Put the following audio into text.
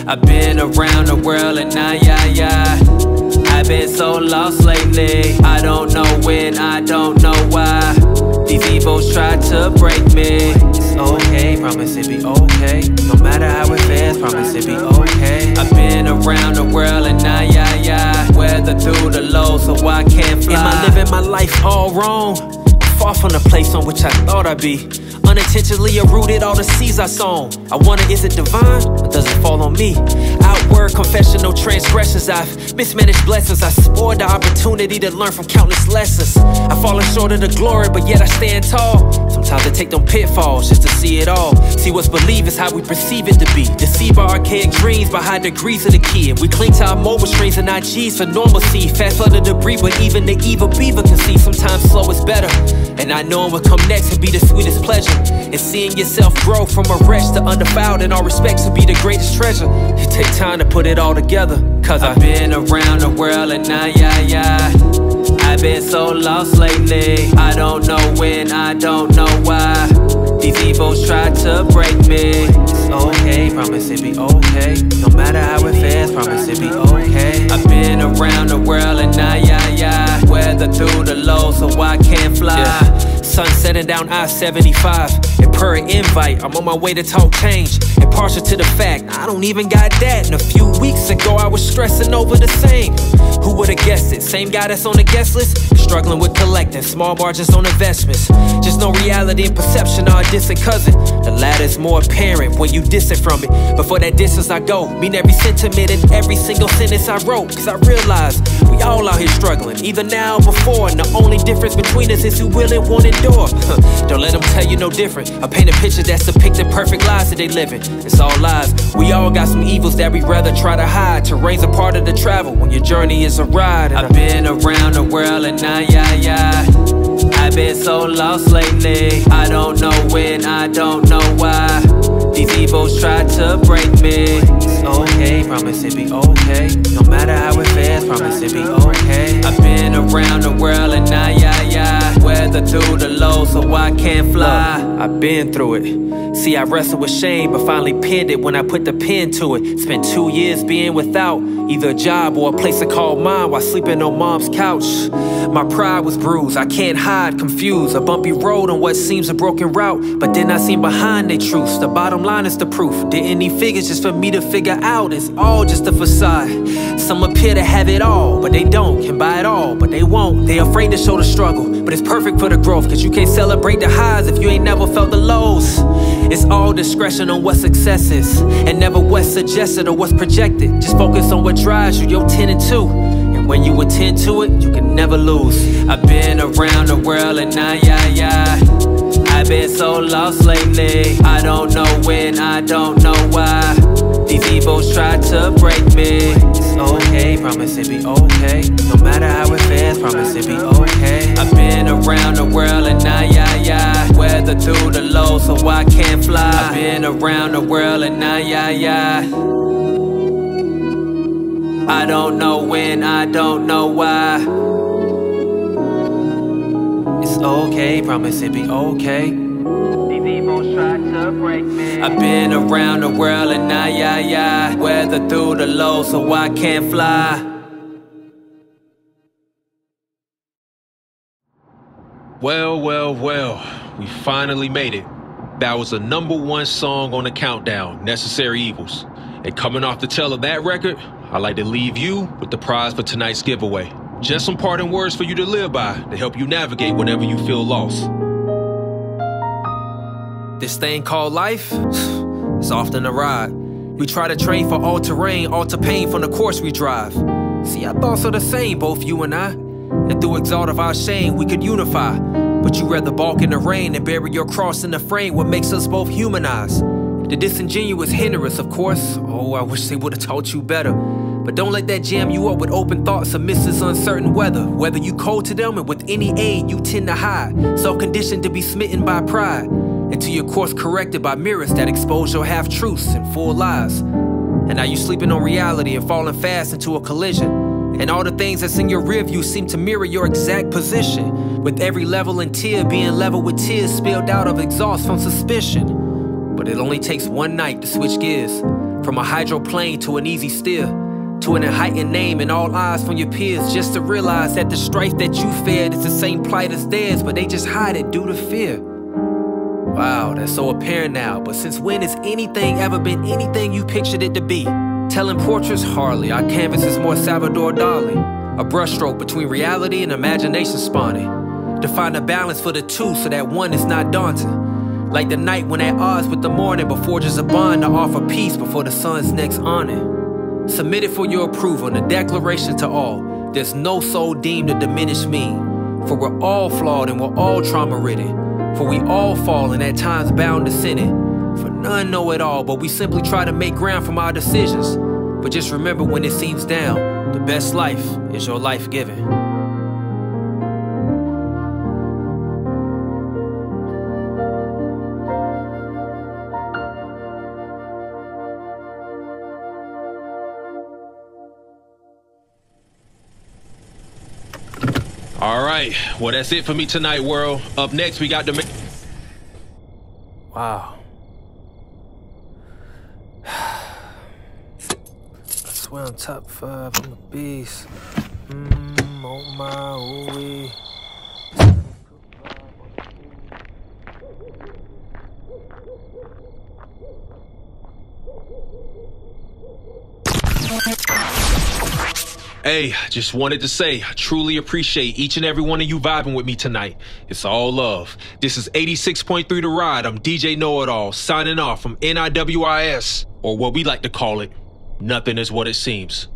I've been around the world and I've been so lost lately. I don't know when, I don't know why. These evils try to break me. It's okay, promise it be okay. No matter how it feels, promise it be okay. I've been around the world and weather through the low so I can't fly. Am I living my life all wrong? Far from the place on which I thought I'd be. Unintentionally uprooted all the seeds I sown. I wonder, is it divine or does it fall on me? Outward confession, no transgressions. I've mismanaged blessings. I spoiled the opportunity to learn from countless lessons. I've fallen short of the glory, but yet I stand tall. Sometimes I take them pitfalls just to see it all. See, what's believed is how we perceive it to be. Deceive our archaic dreams by high degrees of the kid. We cling to our mobile screens and IGs for normalcy. Fast flood of debris, but even the evil beaver can see sometimes slow is better. And I know what come next will be the sweetest pleasure. And seeing yourself grow from a wretch to undefiled in all respects will be the greatest treasure. It take time to put it all together, cause I've been around the world and I've been so lost lately. I don't know when, I don't know why. These evils try to break me. It's okay, promise it be okay. No matter how it feels, promise it be okay. I've been around the world and weather through the low so I can't fly. Sun setting down I-75. And per invite, I'm on my way to talk change. And partial to the fact, I don't even got that. And a few weeks ago, I was stressing over the same. Who would've guessed it? Same guy that's on the guest list, struggling with collecting small margins on investments. Just no reality and perception are a distant cousin. The latter's more apparent when you distant from it. But for that distance I go, mean every sentiment and every single sentence I wrote. Cause I realize we all out here struggling, either now or before. And the only difference between us is who will and won't endure. Don't let them tell you no different. I paint a picture that's depicting perfect lives that they living. It's all lies. We all got some evils that we'd rather try to hide. Terrain's a part of the travel when your journey is a ride. And I've been around the world and I've been so lost lately. I don't know when, I don't know why. These evils try to break me. It's okay, promise it be okay. No matter how it feels, promise it be okay. I've been around the world and weather through the low so I can't fly. Look, I've been through it. See, I wrestled with shame, but finally pinned it when I put the pen to it. Spent 2 years being without either a job or a place to call mine while sleeping on mom's couch. My pride was bruised, I can't hide, confused. A bumpy road on what seems a broken route, but then I seen behind they truths. The bottom line is the proof. Didn't need figures just for me to figure out it's all just a facade. Some appear to have it all, but they don't. Can buy it all, but they won't. They afraid to show the struggle, but it's perfect for the growth. Cause you can't celebrate the highs if you ain't never felt the lows. It's all discretion on what success is, and never what's suggested or what's projected. Just focus on what drives you, you're 10 and 2. And when you attend to it, you can never lose. I've been around the world and I've been so lost lately. I don't know when, I don't know why. These evils try to break me. It's okay, promise it be okay. No matter how it feels, promise it be okay. I've been around the world and weather through the low so I can't fly. I've been around the world and I don't know when, I don't know why. It's okay, promise it be okay. These evils try to break me. I've been around the world and weather through the low so I can't fly. Well, we finally made it. That was the #1 song on the countdown, Necessary Evils. And coming off the tail of that record, I'd like to leave you with the prize for tonight's giveaway. Just some parting words for you to live by to help you navigate whenever you feel lost. This thing called life, it's often a ride. We try to train for all terrain, all to pain from the course we drive. See, our thoughts are the same, both you and I. And through exalt of our shame, we could unify. But you rather balk in the rain and bury your cross in the frame, what makes us both humanize. The disingenuous hinder us, of course. Oh, I wish they would've taught you better. But don't let that jam you up with open thoughts amidst this uncertain weather. Whether you cold to them and with any aid you tend to hide. So conditioned to be smitten by pride, until your course corrected by mirrors that expose your half-truths and full lies. And now you sleeping on reality and falling fast into a collision. And all the things that's in your rear view seem to mirror your exact position, with every level and tier being level with tears spilled out of exhaust from suspicion. But it only takes one night to switch gears, From a hydroplane to an easy steer, to an heightened name and all eyes from your peers, just to realize that the strife that you feared is the same plight as theirs, but they just hide it due to fear. Wow, that's so apparent now, but since when has anything ever been anything you pictured it to be? Telling portraits, hardly. Our canvas is more Salvador Dali, a brushstroke between reality and imagination spawning. To find a balance for the two so that one is not daunting. Like the night when at odds with the morning, but forges a bond to offer peace before the sun's next awning. Submitted for your approval, the declaration to all. There's no soul deemed to diminish me. For we're all flawed and we're all trauma-ridden. For we all fall and at times bound to sinning. For none know it all, but we simply try to make ground from our decisions. But just remember, when it seems down, the best life is your life given. All right, well, that's it for me tonight, world. Up next, we got the... Wow. I swear I'm top 5, I'm a beast. Oh my, ooh-wee. Hey, just wanted to say, I truly appreciate each and every one of you vibing with me tonight. It's all love. This is 86.3 The Ride. I'm DJ Know-It-All, signing off from NIWIS, or what we like to call it, nothing is what it seems.